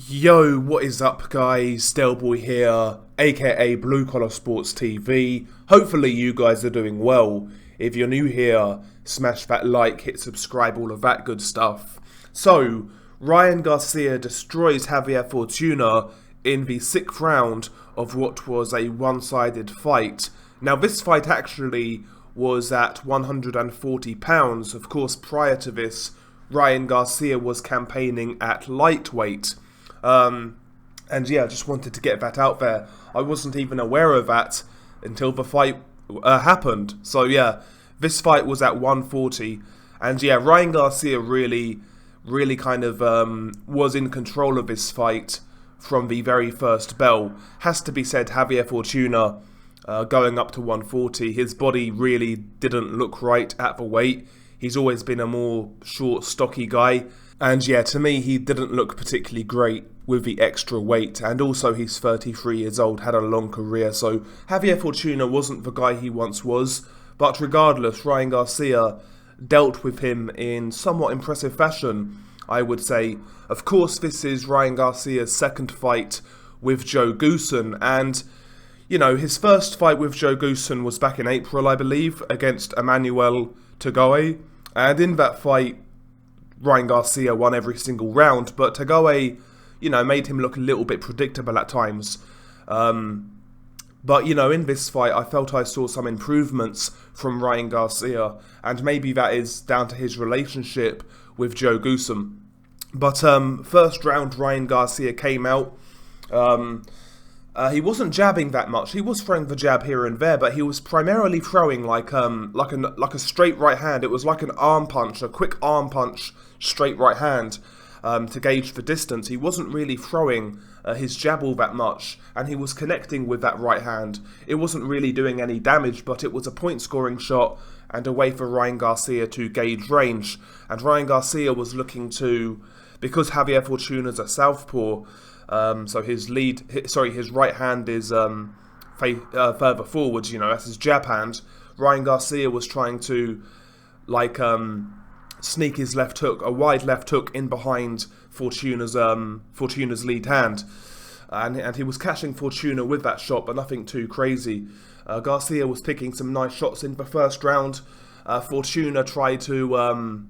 Yo, what is up guys, Delboy here, aka Blue Collar Sports TV. Hopefully you guys are doing well. If you're new here, smash that like, hit subscribe, all of that good stuff. So, Ryan Garcia destroys Javier Fortuna in the 6th round of what was a one-sided fight. Now this fight actually was at 140 pounds. Of course, prior to this, Ryan Garcia was campaigning at lightweight. And yeah, I just wanted to get that out there. I wasn't even aware of that until the fight happened. So yeah, this fight was at 140. And yeah, Ryan Garcia really kind of was in control of this fight from the very first bell. Has to be said, Javier Fortuna going up to 140, his body really didn't look right at the weight. He's always been a more short, stocky guy. And yeah, to me, he didn't look particularly great with the extra weight. And also, he's 33 years old, had a long career. So Javier Fortuna wasn't the guy he once was. But regardless, Ryan Garcia dealt with him in somewhat impressive fashion, I would say. Of course, this is Ryan Garcia's second fight with Joe Goossen. And, you know, his first fight with Joe Goossen was back in April, I believe, against Emmanuel Tagoe. And in that fight, Ryan Garcia won every single round, but Tagoe, you know, made him look a little bit predictable at times. But, you know, in this fight, I felt I saw some improvements from Ryan Garcia, and maybe that is down to his relationship with Joe Goossen. But first round, Ryan Garcia came out. He wasn't jabbing that much. He was throwing the jab here and there, but he was primarily throwing like a straight right hand. It was like an arm punch, a quick arm punch, straight right hand to gauge the distance. He wasn't really throwing his jab all that much, and he was connecting with that right hand. It wasn't really doing any damage, but it was a point-scoring shot and a way for Ryan Garcia to gauge range. And Ryan Garcia was looking to, because Javier Fortuna's a southpaw, so his right hand is further forwards, you know, that's his jab hand. Ryan Garcia was trying to, sneak his left hook, a wide left hook in behind Fortuna's lead hand. And he was catching Fortuna with that shot, but nothing too crazy. Garcia was picking some nice shots in the first round. Fortuna tried to...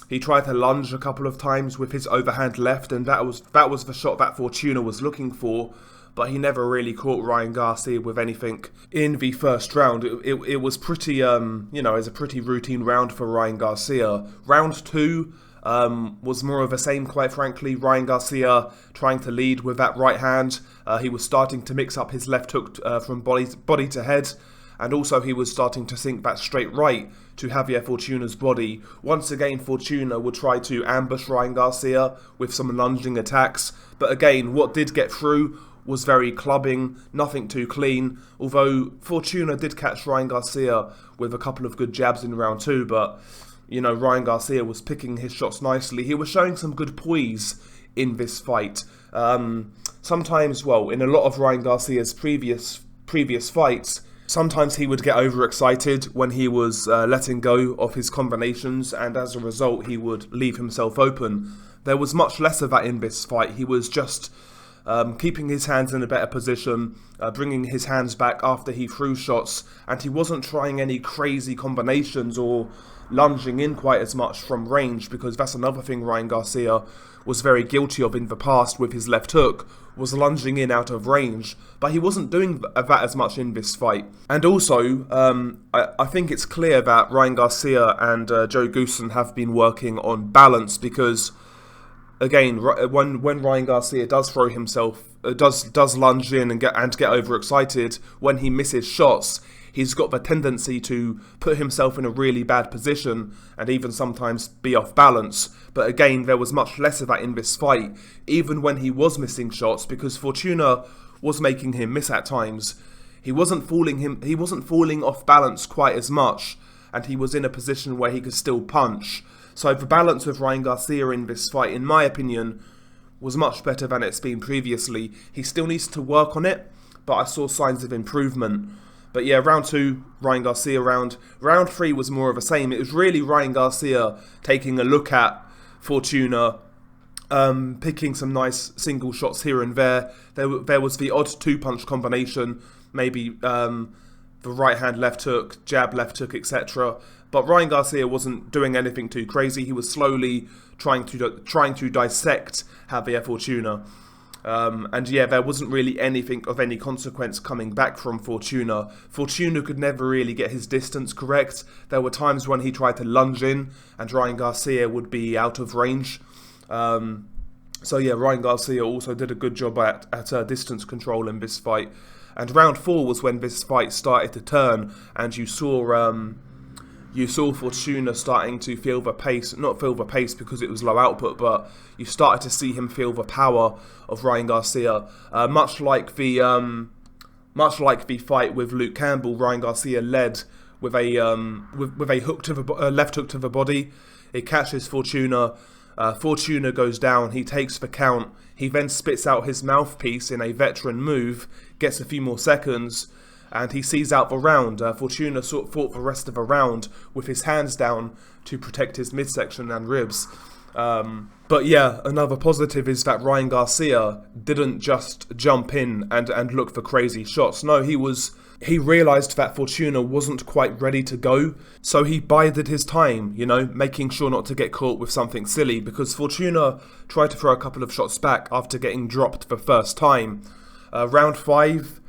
He tried to lunge a couple of times with his overhand left, and that was the shot that Fortuna was looking for, but he never really caught Ryan Garcia with anything in the first round. It was pretty, you know, it was a pretty routine round for Ryan Garcia. Round 2 was more of the same, quite frankly. Ryan Garcia trying to lead with that right hand. He was starting to mix up his left hook from body to head. And also he was starting to sink that straight right to Javier Fortuna's body. Once again, Fortuna would try to ambush Ryan Garcia with some lunging attacks. But again, what did get through was very clubbing, nothing too clean. Although Fortuna did catch Ryan Garcia with a couple of good jabs in round 2. But, you know, Ryan Garcia was picking his shots nicely. He was showing some good poise in this fight. Sometimes, well, in a lot of Ryan Garcia's previous fights, sometimes he would get overexcited when he was letting go of his combinations, and as a result he would leave himself open. There was much less of that in this fight. He was just keeping his hands in a better position, bringing his hands back after he threw shots, and he wasn't trying any crazy combinations or lunging in quite as much from range, because that's another thing Ryan Garcia was very guilty of in the past with his left hook, was lunging in out of range, but he wasn't doing that as much in this fight. And also, I think it's clear that Ryan Garcia and Joe Goossen have been working on balance, because, again, when Ryan Garcia does throw himself, does lunge in and get overexcited, when he misses shots, he's got the tendency to put himself in a really bad position and even sometimes be off balance. But again, there was much less of that in this fight, even when he was missing shots, because Fortuna was making him miss at times. He wasn't falling off balance quite as much, and he was in a position where he could still punch. So the balance with Ryan Garcia in this fight, in my opinion, was much better than it's been previously. He still needs to work on it, but I saw signs of improvement. But yeah, round 2, Ryan Garcia round. Round 3 was more of the same. It was really Ryan Garcia taking a look at Fortuna picking some nice single shots here and there. There was the odd two-punch combination, maybe the right hand, left hook, jab, left hook, etc. But Ryan Garcia wasn't doing anything too crazy. He was slowly trying to dissect Javier Fortuna. And yeah, there wasn't really anything of any consequence coming back from Fortuna. Fortuna could never really get his distance correct. There were times when he tried to lunge in and Ryan Garcia would be out of range. So yeah, Ryan Garcia also did a good job at distance control in this fight. And round 4 was when this fight started to turn, and you saw Fortuna starting to feel the pace, not feel the pace because it was low output, but you started to see him feel the power of Ryan Garcia. Much like the fight with Luke Campbell, Ryan Garcia led with a hook to the left hook to the body. It catches Fortuna. Fortuna goes down. He takes the count. He then spits out his mouthpiece in a veteran move, gets a few more seconds, and he sees out the round. Fortuna fought the rest of the round with his hands down to protect his midsection and ribs. But yeah, another positive is that Ryan Garcia didn't just jump in and look for crazy shots. No, he realised that Fortuna wasn't quite ready to go, so he bided his time, making sure not to get caught with something silly, because Fortuna tried to throw a couple of shots back after getting dropped the first time. Round 5,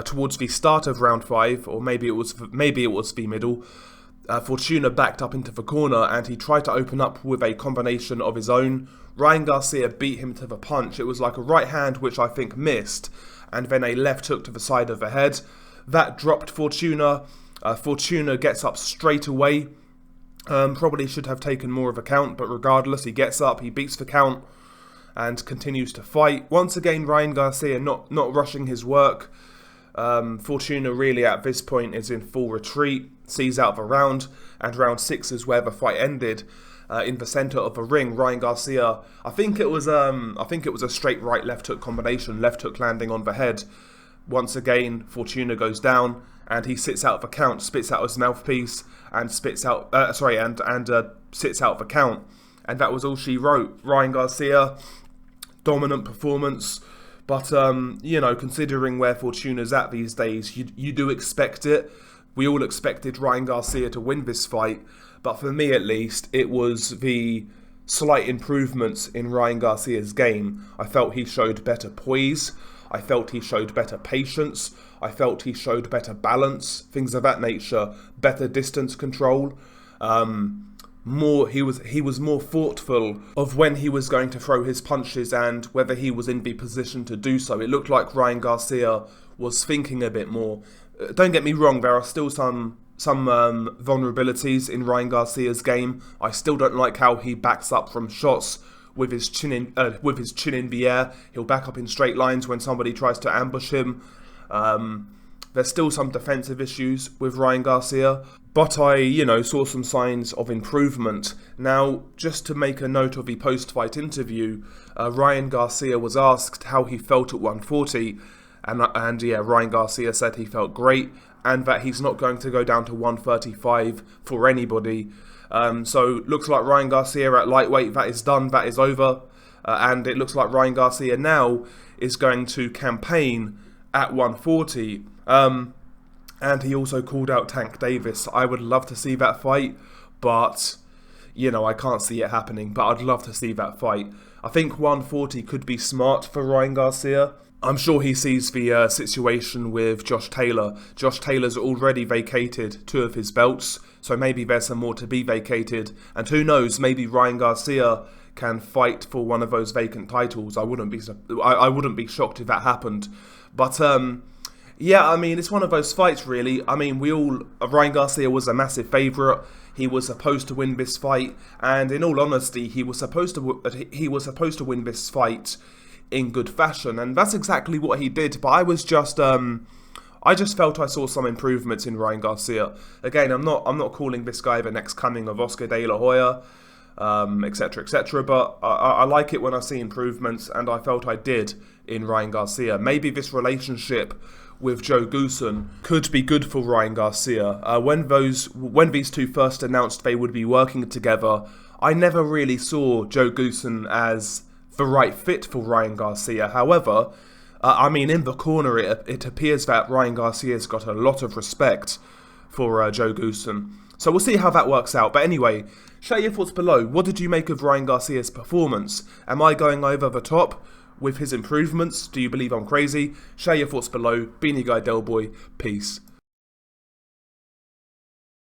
towards the start of round 5, or maybe it was the middle, Fortuna backed up into the corner and he tried to open up with a combination of his own. Ryan Garcia beat him to the punch. It was like a right hand which I think missed, and then a left hook to the side of the head. That dropped Fortuna. Fortuna gets up straight away. Probably should have taken more of a count, but regardless, he gets up, he beats the count, and continues to fight. Once again, Ryan Garcia not rushing his work. Fortuna really at this point is in full retreat, sees out the round, and round 6 is where the fight ended. In the centre of the ring, Ryan Garcia, I think it was a straight right left hook combination, left hook landing on the head. Once again, Fortuna goes down and he sits out the count, spits out his mouthpiece and sits out the count. And that was all she wrote. Ryan Garcia, dominant performance. But, considering where Fortuna's at these days, you do expect it. We all expected Ryan Garcia to win this fight. But for me, at least, it was the slight improvements in Ryan Garcia's game. I felt he showed better poise. I felt he showed better patience. I felt he showed better balance, things of that nature, better distance control. He was more thoughtful of when he was going to throw his punches and whether he was in the position to do so. It looked like Ryan Garcia was thinking a bit more. Don't get me wrong, there are still some vulnerabilities in Ryan Garcia's game. I still don't like how he backs up from shots with his chin in the air. He'll back up in straight lines when somebody tries to ambush him. There's still some defensive issues with Ryan Garcia, but I, saw some signs of improvement. Now, just to make a note of the post-fight interview, Ryan Garcia was asked how he felt at 140, and Ryan Garcia said he felt great, and that he's not going to go down to 135 for anybody. So looks like Ryan Garcia at lightweight, that is done, that is over, and it looks like Ryan Garcia now is going to campaign at 140. And he also called out Tank Davis. I would love to see that fight, but I can't see it happening, but I'd love to see that fight. I think 140 could be smart for Ryan Garcia. I'm sure he sees the situation with Josh Taylor. Josh Taylor's already vacated 2 of his belts, so maybe there's some more to be vacated. And who knows, maybe Ryan Garcia can fight for one of those vacant titles. I wouldn't be shocked if that happened. But it's one of those fights, really. Ryan Garcia was a massive favourite. He was supposed to win this fight, and in all honesty, he was supposed to win this fight in good fashion, and that's exactly what he did. But I just felt I saw some improvements in Ryan Garcia. Again, I'm not calling this guy the next coming of Oscar De La Hoya, etc., etc. But I like it when I see improvements, and I felt I did in Ryan Garcia. Maybe this relationship with Joe Goossen could be good for Ryan Garcia. When these two first announced they would be working together, I never really saw Joe Goossen as the right fit for Ryan Garcia. However, I mean, in the corner, it appears that Ryan Garcia's got a lot of respect for Joe Goosen. So we'll see how that works out. But anyway, share your thoughts below. What did you make of Ryan Garcia's performance? Am I going over the top with his improvements? Do you believe I'm crazy? Share your thoughts below. Beanie Guy Del Boy. Peace.